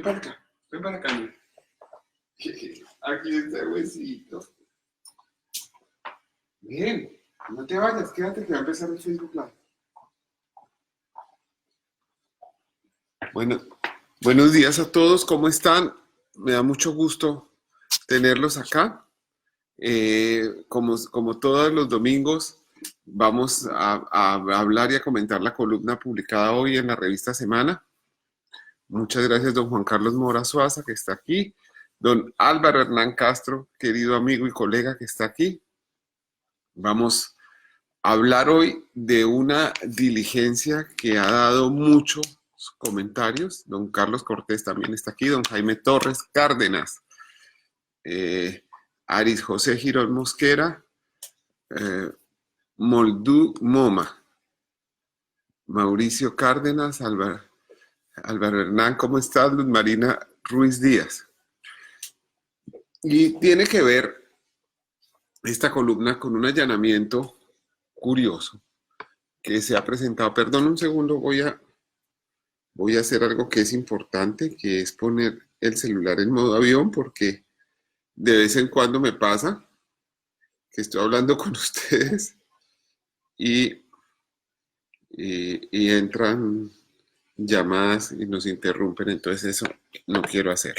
Ven para acá, mira. Aquí está el huesito. Ven, no te vayas, quédate que va a empezar el Facebook Live. Bueno, buenos días a todos, ¿cómo están? Me da mucho gusto tenerlos acá. Como todos los domingos, vamos a hablar y a comentar la columna publicada hoy en la revista Semana. Muchas gracias, don Juan Carlos Mora Suaza, que está aquí. Don Álvaro Hernán Castro, querido amigo y colega que está aquí. Vamos a hablar hoy de una diligencia que ha dado muchos comentarios. Don Carlos Cortés también está aquí. Don Jaime Torres Cárdenas. Aris José Girón Mosquera. Moldú Moma. Mauricio Cárdenas. Álvaro Hernán, ¿cómo estás? Luz Marina Ruiz Díaz. Y tiene que ver esta columna con un allanamiento curioso que se ha presentado. Perdón un segundo, voy a hacer algo que es importante, que es poner el celular en modo avión, porque de vez en cuando me pasa que estoy hablando con ustedes y entran llamadas y nos interrumpen, entonces eso no quiero hacer.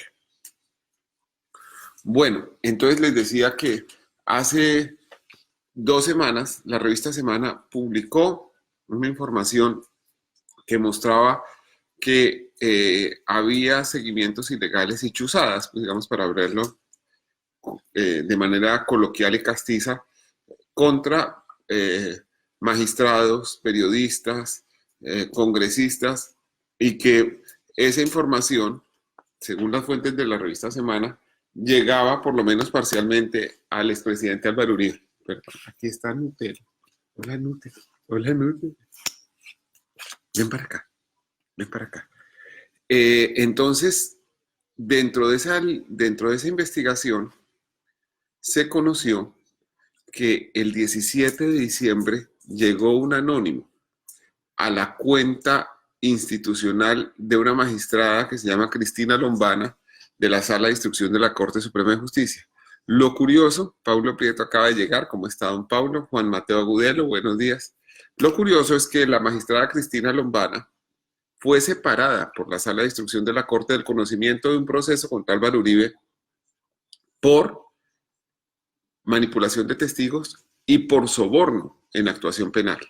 Bueno, entonces les decía que hace 2 semanas la revista Semana publicó una información que mostraba que había seguimientos ilegales y chuzadas, pues digamos, para verlo de manera coloquial y castiza, contra magistrados, periodistas, congresistas, y que esa información, según las fuentes de la revista Semana, llegaba por lo menos parcialmente al expresidente Álvaro Uribe. Pero aquí está Nutel. Hola Nutel. Hola Nutel. Ven para acá. Ven para acá. Entonces, dentro de esa investigación, se conoció que el 17 de diciembre llegó un anónimo a la cuenta institucional de una magistrada que se llama Cristina Lombana, de la Sala de Instrucción de la Corte Suprema de Justicia. Lo curioso, Paulo Prieto acaba de llegar. ¿Cómo está don Paulo? Juan Mateo Agudelo, buenos días. Lo curioso es que la magistrada Cristina Lombana fue separada por la Sala de Instrucción de la Corte del conocimiento de un proceso contra Álvaro Uribe por manipulación de testigos y por soborno en actuación penal.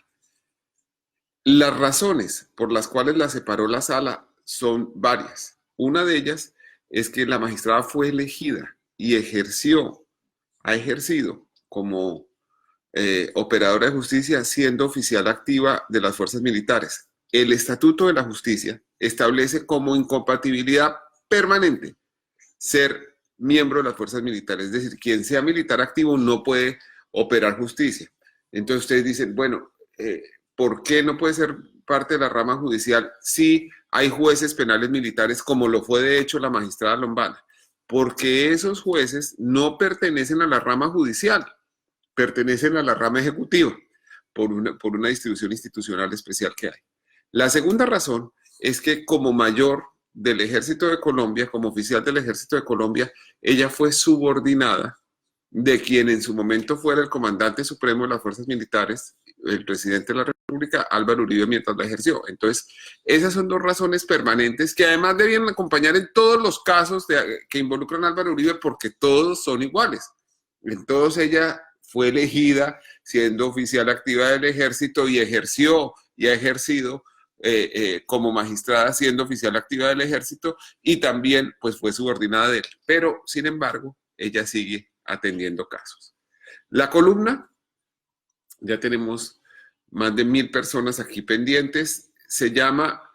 Las razones por las cuales la separó la sala son varias. Una de ellas es que la magistrada fue elegida y ha ejercido como operadora de justicia siendo oficial activa de las fuerzas militares. El Estatuto de la Justicia establece como incompatibilidad permanente ser miembro de las fuerzas militares, es decir, quien sea militar activo no puede operar justicia. Entonces ustedes dicen, bueno, ¿por qué no puede ser parte de la rama judicial si hay jueces penales militares, como lo fue de hecho la magistrada Lombana? Porque esos jueces no pertenecen a la rama judicial, pertenecen a la rama ejecutiva, por una distribución institucional especial que hay. La segunda razón es que como mayor del Ejército de Colombia, como oficial del Ejército de Colombia, ella fue subordinada de quien en su momento fuera el comandante supremo de las fuerzas militares, el presidente de la República, Álvaro Uribe, mientras la ejerció. Entonces, esas son 2 razones permanentes que además debían acompañar en todos los casos que involucran a Álvaro Uribe, porque todos son iguales. En todos ella fue elegida siendo oficial activa del Ejército y ejerció y ha ejercido como magistrada siendo oficial activa del Ejército, y también pues fue subordinada de él. Pero, sin embargo, ella sigue atendiendo casos. La columna, ya tenemos más de 1000 personas aquí pendientes, se llama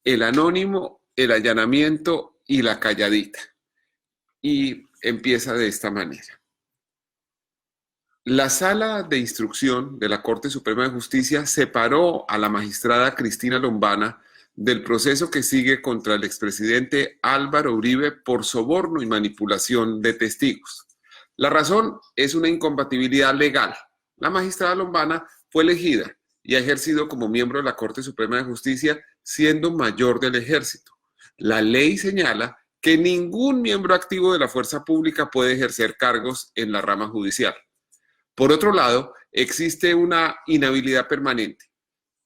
El Anónimo, el Allanamiento y la Calladita. Y empieza de esta manera. La Sala de Instrucción de la Corte Suprema de Justicia separó a la magistrada Cristina Lombana del proceso que sigue contra el expresidente Álvaro Uribe por soborno y manipulación de testigos. La razón es una incompatibilidad legal. La magistrada Lombana fue elegida y ha ejercido como miembro de la Corte Suprema de Justicia siendo mayor del Ejército. La ley señala que ningún miembro activo de la fuerza pública puede ejercer cargos en la rama judicial. Por otro lado, existe una inhabilidad permanente.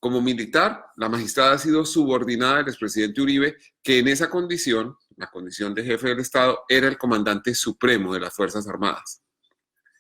Como militar, la magistrada ha sido subordinada al expresidente Uribe, que en esa condición, la condición de jefe del Estado, era el comandante supremo de las Fuerzas Armadas.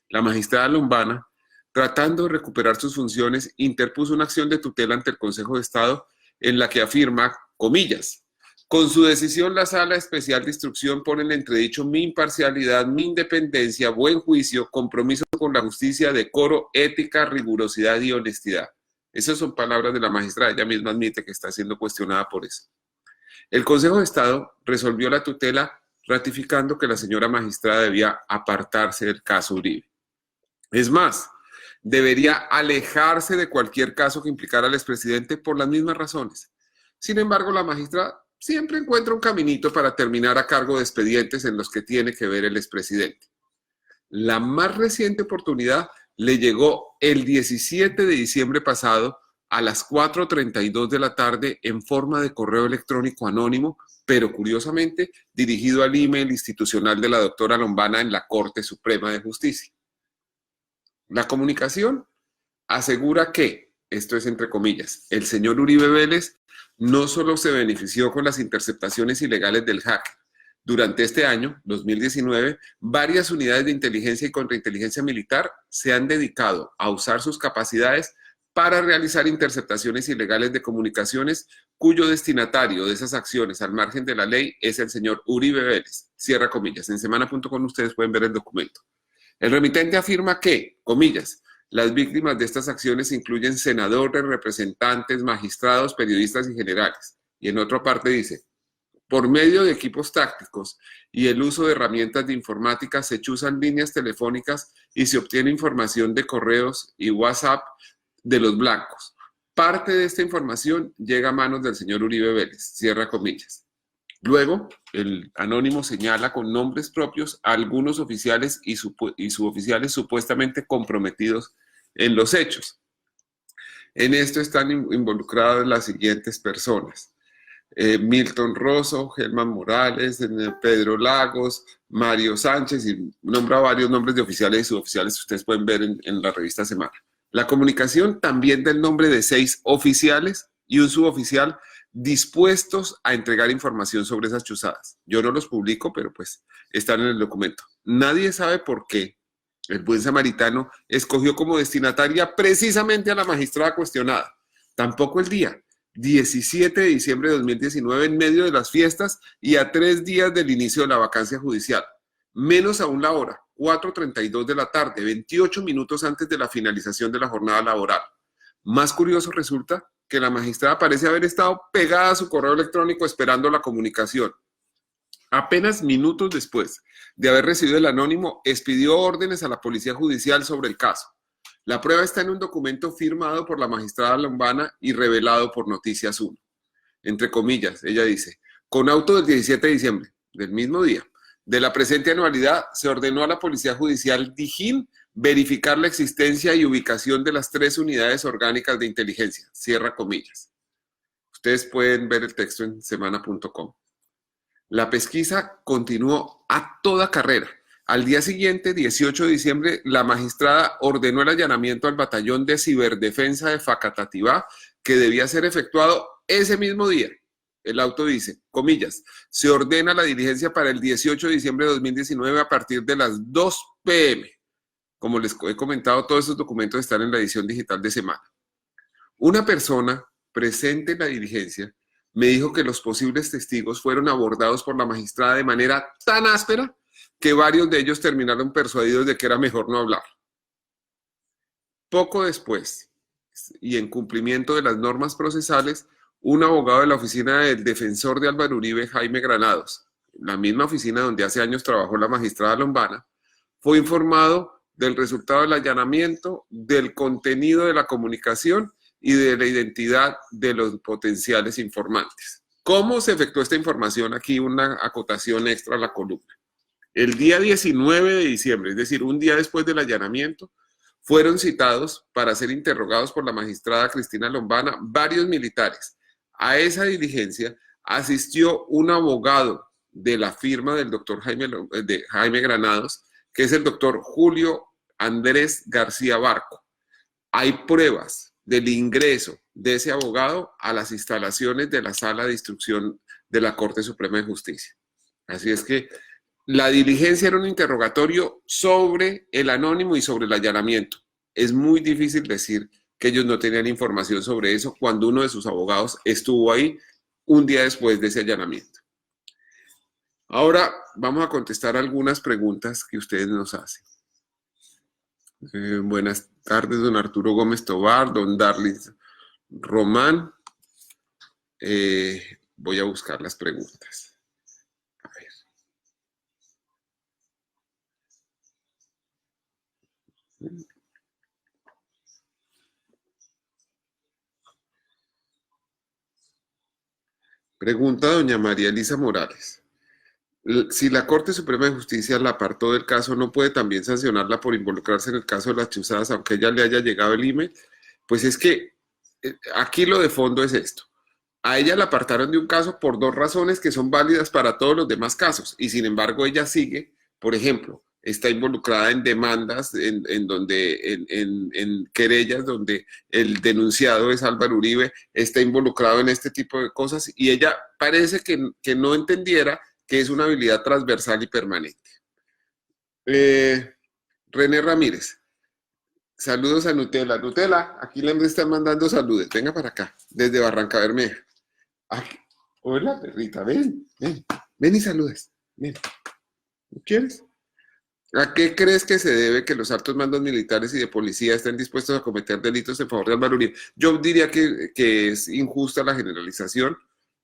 La magistrada Lombana, tratando de recuperar sus funciones, interpuso una acción de tutela ante el Consejo de Estado en la que afirma, comillas, con su decisión la Sala Especial de Instrucción pone en entredicho mi imparcialidad, mi independencia, buen juicio, compromiso con la justicia, decoro, ética, rigurosidad y honestidad. Esas son palabras de la magistrada, ella misma admite que está siendo cuestionada por eso. El Consejo de Estado resolvió la tutela ratificando que la señora magistrada debía apartarse del caso Uribe. Es más, debería alejarse de cualquier caso que implicara al expresidente por las mismas razones. Sin embargo, la magistrada siempre encuentra un caminito para terminar a cargo de expedientes en los que tiene que ver el expresidente. La más reciente oportunidad le llegó el 17 de diciembre pasado a las 4:32 de la tarde en forma de correo electrónico anónimo, pero curiosamente dirigido al email institucional de la doctora Lombana en la Corte Suprema de Justicia. La comunicación asegura que, esto es entre comillas, el señor Uribe Vélez no solo se benefició con las interceptaciones ilegales del hack. Durante este año, 2019, varias unidades de inteligencia y contrainteligencia militar se han dedicado a usar sus capacidades para realizar interceptaciones ilegales de comunicaciones cuyo destinatario de esas acciones al margen de la ley es el señor Uribe Vélez. Cierra comillas. En semana.com ustedes pueden ver el documento. El remitente afirma que, comillas, las víctimas de estas acciones incluyen senadores, representantes, magistrados, periodistas y generales. Y en otra parte dice, por medio de equipos tácticos y el uso de herramientas de informática se chuzan líneas telefónicas y se obtiene información de correos y WhatsApp de los blancos. Parte de esta información llega a manos del señor Uribe Vélez, cierra comillas. Luego, el anónimo señala con nombres propios a algunos oficiales y suboficiales supuestamente comprometidos en los hechos. En esto están involucradas las siguientes personas. Milton Rosso, Germán Morales, Pedro Lagos, Mario Sánchez, y nombra varios nombres de oficiales y suboficiales que ustedes pueden ver en la revista Semana. La comunicación también del nombre de 6 oficiales y un suboficial dispuestos a entregar información sobre esas chuzadas. Yo no los publico, pero pues están en el documento. Nadie sabe por qué el buen samaritano escogió como destinataria precisamente a la magistrada cuestionada. Tampoco el día, 17 de diciembre de 2019, en medio de las fiestas y a 3 días del inicio de la vacancia judicial. Menos aún la hora, 4:32 de la tarde, 28 minutos antes de la finalización de la jornada laboral. Más curioso resulta que la magistrada parece haber estado pegada a su correo electrónico esperando la comunicación. Apenas minutos después de haber recibido el anónimo, expidió órdenes a la Policía Judicial sobre el caso. La prueba está en un documento firmado por la magistrada Lombana y revelado por Noticias 1. Entre comillas, ella dice, con auto del 17 de diciembre, del mismo día, de la presente anualidad, se ordenó a la Policía Judicial Dijín verificar la existencia y ubicación de las 3 unidades orgánicas de inteligencia. Cierra comillas. Ustedes pueden ver el texto en semana.com. La pesquisa continuó a toda carrera. Al día siguiente, 18 de diciembre, la magistrada ordenó el allanamiento al batallón de ciberdefensa de Facatativá, que debía ser efectuado ese mismo día. El auto dice, comillas, se ordena la diligencia para el 18 de diciembre de 2019 a partir de las 2 p.m. Como les he comentado, todos estos documentos están en la edición digital de Semana. Una persona presente en la diligencia me dijo que los posibles testigos fueron abordados por la magistrada de manera tan áspera que varios de ellos terminaron persuadidos de que era mejor no hablar. Poco después, y en cumplimiento de las normas procesales, un abogado de la oficina del defensor de Álvaro Uribe, Jaime Granados, la misma oficina donde hace años trabajó la magistrada Lombana, fue informado del resultado del allanamiento, del contenido de la comunicación y de la identidad de los potenciales informantes. ¿Cómo se efectuó esta información? Aquí una acotación extra a la columna. El día 19 de diciembre, es decir, un día después del allanamiento, fueron citados para ser interrogados por la magistrada Cristina Lombana varios militares. A esa diligencia asistió un abogado de la firma del doctor Jaime Granados, que es el doctor Julio Andrés García Barco. Hay pruebas del ingreso de ese abogado a las instalaciones de la sala de instrucción de la Corte Suprema de Justicia. Así es que la diligencia era un interrogatorio sobre el anónimo y sobre el allanamiento. Es muy difícil decir que ellos no tenían información sobre eso cuando uno de sus abogados estuvo ahí un día después de ese allanamiento. Ahora vamos a contestar algunas preguntas que ustedes nos hacen. Buenas tardes, don Arturo Gómez Tobar, don Darlis Román. Voy a buscar las preguntas. A ver. Pregunta doña María Elisa Morales. Si la Corte Suprema de Justicia la apartó del caso, ¿no puede también sancionarla por involucrarse en el caso de las chuzadas, aunque ella le haya llegado el email? Pues es que aquí lo de fondo es esto. A ella la apartaron de un caso por dos razones que son válidas para todos los demás casos, y sin embargo ella sigue, por ejemplo, está involucrada en demandas, en querellas donde el denunciado es Álvaro Uribe, está involucrado en este tipo de cosas, y ella parece que no entendiera que es una habilidad transversal y permanente. René Ramírez, saludos a Nutella. Nutella, aquí le están mandando saludos. Venga para acá, desde Barranca Bermeja. Aquí. Hola, perrita, ven y saludes. Ven. ¿Quieres? ¿A qué crees que se debe que los altos mandos militares y de policía estén dispuestos a cometer delitos en favor de Álvaro Uribe? Yo diría que es injusta la generalización.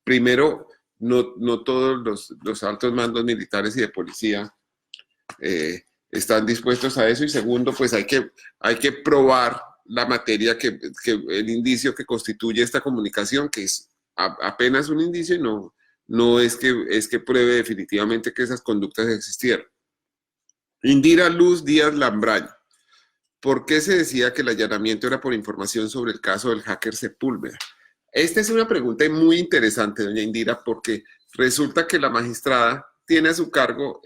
Primero, no todos los altos mandos militares y de policía están dispuestos a eso, y segundo, pues hay que probar la materia, que el indicio que constituye esta comunicación, que es apenas un indicio, y no es que pruebe definitivamente que esas conductas existieron. Indira Luz Díaz Lambraño. ¿Por qué se decía que el allanamiento era por información sobre el caso del hacker Sepúlveda? Esta es una pregunta muy interesante, doña Indira, porque resulta que la magistrada tiene a su cargo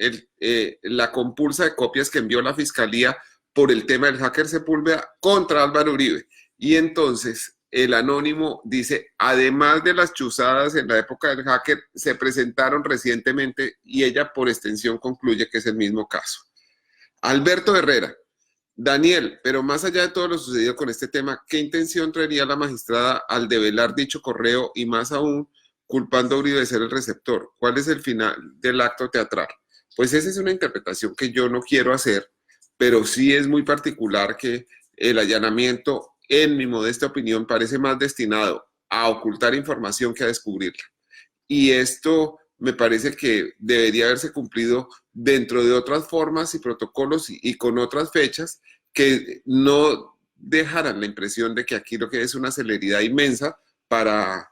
la compulsa de copias que envió la Fiscalía por el tema del hacker Sepúlveda contra Álvaro Uribe. Y entonces el anónimo dice, además de las chuzadas en la época del hacker, se presentaron recientemente, y ella por extensión concluye que es el mismo caso. Alberto Herrera. Daniel, pero más allá de todo lo sucedido con este tema, ¿qué intención traería la magistrada al develar dicho correo, y más aún culpando a Uribe de ser el receptor? ¿Cuál es el final del acto teatral? Pues esa es una interpretación que yo no quiero hacer, pero sí es muy particular que el allanamiento, en mi modesta opinión, parece más destinado a ocultar información que a descubrirla. Y esto me parece que debería haberse cumplido dentro de otras formas y protocolos y con otras fechas que no dejaran la impresión de que aquí lo que es una celeridad inmensa para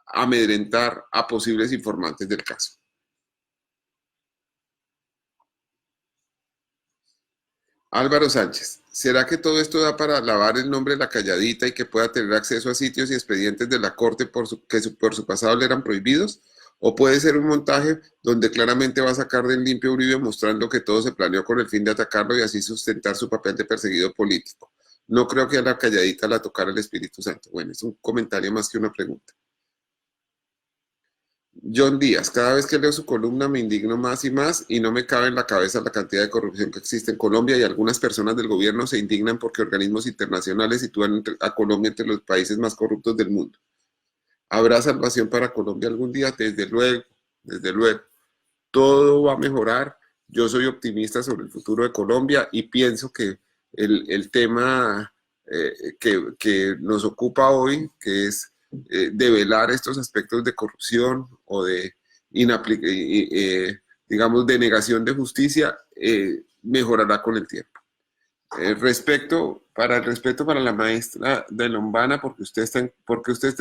amedrentar a posibles informantes del caso. Álvaro Sánchez, ¿será que todo esto da para lavar el nombre de la calladita y que pueda tener acceso a sitios y expedientes de la Corte que por su pasado le eran prohibidos? ¿O puede ser un montaje donde claramente va a sacar del limpio Uribe, mostrando que todo se planeó con el fin de atacarlo y así sustentar su papel de perseguido político? No creo que a la calladita la tocara el Espíritu Santo. Bueno, es un comentario más que una pregunta. John Díaz, cada vez que leo su columna me indigno más y más, y no me cabe en la cabeza la cantidad de corrupción que existe en Colombia, y algunas personas del gobierno se indignan porque organismos internacionales sitúan a Colombia entre los países más corruptos del mundo. ¿Habrá salvación para Colombia algún día? Desde luego, desde luego. Todo va a mejorar. Yo soy optimista sobre el futuro de Colombia y pienso que el tema que nos ocupa hoy, que es develar estos aspectos de corrupción o de digamos, de negación de justicia, mejorará con el tiempo. El respeto para la maestra de Lombana, porque usted está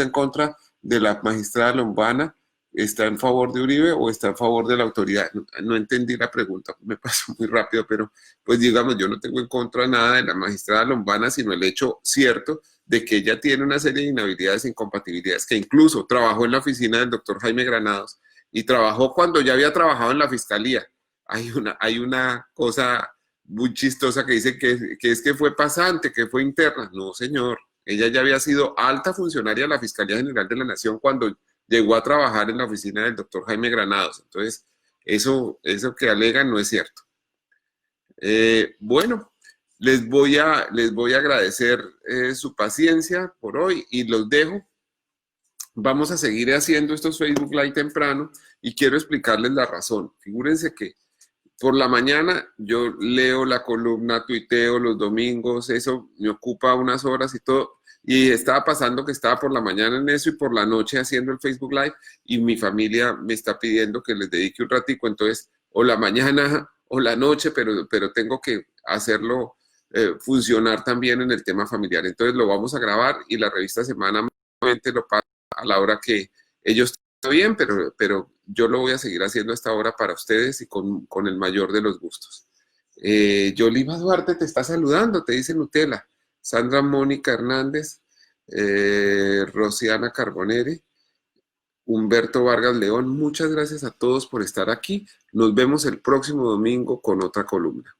en contra de la magistrada Lombana, ¿está en favor de Uribe o está en favor de la autoridad? No entendí la pregunta, me pasó muy rápido, pero pues digamos, yo no tengo en contra nada de la magistrada Lombana, sino el hecho cierto de que ella tiene una serie de inhabilidades e incompatibilidades, que incluso trabajó en la oficina del doctor Jaime Granados y trabajó cuando ya había trabajado en la fiscalía. Hay una cosa muy chistosa que dice que es que fue pasante, que fue interna. No, señor. Ella ya había sido alta funcionaria de la Fiscalía General de la Nación cuando llegó a trabajar en la oficina del doctor Jaime Granados. Entonces, eso que alegan no es cierto. Bueno, les voy a agradecer su paciencia por hoy y los dejo. Vamos a seguir haciendo estos Facebook Live temprano y quiero explicarles la razón. Figúrense que por la mañana yo leo la columna, tuiteo los domingos, eso me ocupa unas horas y todo. Y estaba pasando que estaba por la mañana en eso y por la noche haciendo el Facebook Live y mi familia me está pidiendo que les dedique un ratico, entonces o la mañana o la noche, pero tengo que hacerlo funcionar también en el tema familiar. Entonces lo vamos a grabar y la revista Semana lo pasa a la hora que ellos están bien, pero yo lo voy a seguir haciendo a esta hora para ustedes y con el mayor de los gustos. Yoliva Duarte te está saludando, te dice Nutella. Sandra Mónica Hernández, Rosiana Carboneri, Humberto Vargas León, muchas gracias a todos por estar aquí. Nos vemos el próximo domingo con otra columna.